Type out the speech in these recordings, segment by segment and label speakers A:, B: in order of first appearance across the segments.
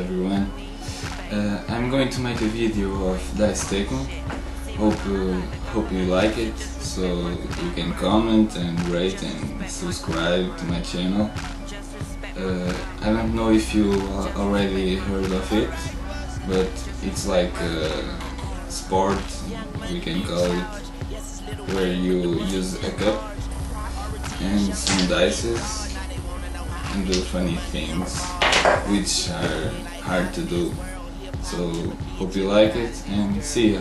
A: everyone. I'm going to make a video of Dice Techno. Hope you like it, so you can comment and rate and subscribe to my channel. I don't know if you already heard of it, but it's like a sport, we can call it, where you use a cup and some dices and do funny things which are hard to do. So hope you like it and see ya.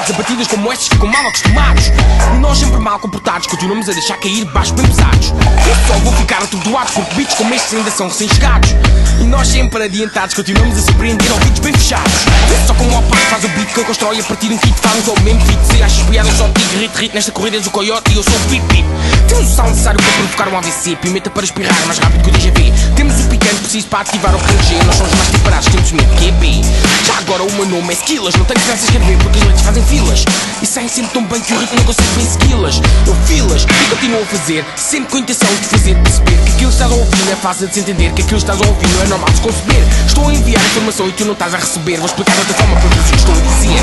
B: A batidas como estas ficam mal acostumados e nós sempre mal comportados continuamos a deixar cair baixos bem pesados. Eu só vou ficar atordoado porque beats como estes ainda são recém-chegados e nós sempre adiantados continuamos a surpreender ouvidos bem fechados. Só como o pai faz o beat que ele constrói a partir de um kit, faz o mesmo beat. Se achas piadas só tigre, hit nesta corrida és o coiote e eu sou o pip-pip. Temos o sal necessário para provocar um AVC, pimenta para espirrar mais rápido que o DGV. Temos o picante preciso para ativar o PG, nós somos mais temperados, temos medo que é B. Já agora o meu nome é Skillas, não tenho crianças que escrever porque as letras fazem filas e saem sempre tão bem que o ritmo não consegue bem segui-las. Eu filas e continuo a fazer, sempre com a intenção de fazer perceber que aquilo que estás a ouvir não é fácil de se entender, que aquilo que estás a ouvir não é normal de se conceber. Estou a enviar informação e tu não estás a receber, vou explicar de outra forma para o que estou a dizer.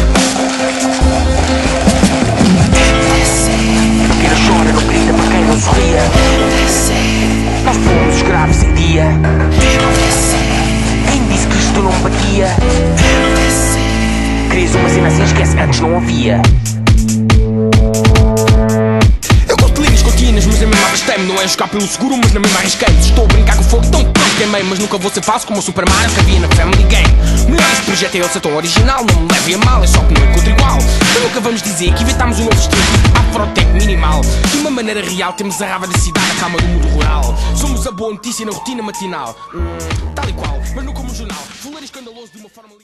B: Quem não chora não grita para quem não sorria. Nós fomos escravos em dia. Quem disse que isto não batia? Querias uma cena assim, esquece, antes não havia. Eu gosto de linhas contínuas, mas a mesma arrastei-me. Não é jogar pelo seguro, mas na mesma arrisquei-me. Estou a brincar com o fogo, tão pronto queimei. Mas nunca vou ser falso como o Super Mario que havia na Family Game. Melhor este projeto é ele ser tão original, não me leve a mal, é só que não encontro igual. Então nunca vamos dizer que inventámos um novo estilo Afrotech minimal. De uma maneira real temos a rava da cidade, a calma do mundo rural. Somos a boa notícia na rotina matinal, tal e qual, mas não como um jornal. Fuleiro escandaloso de uma forma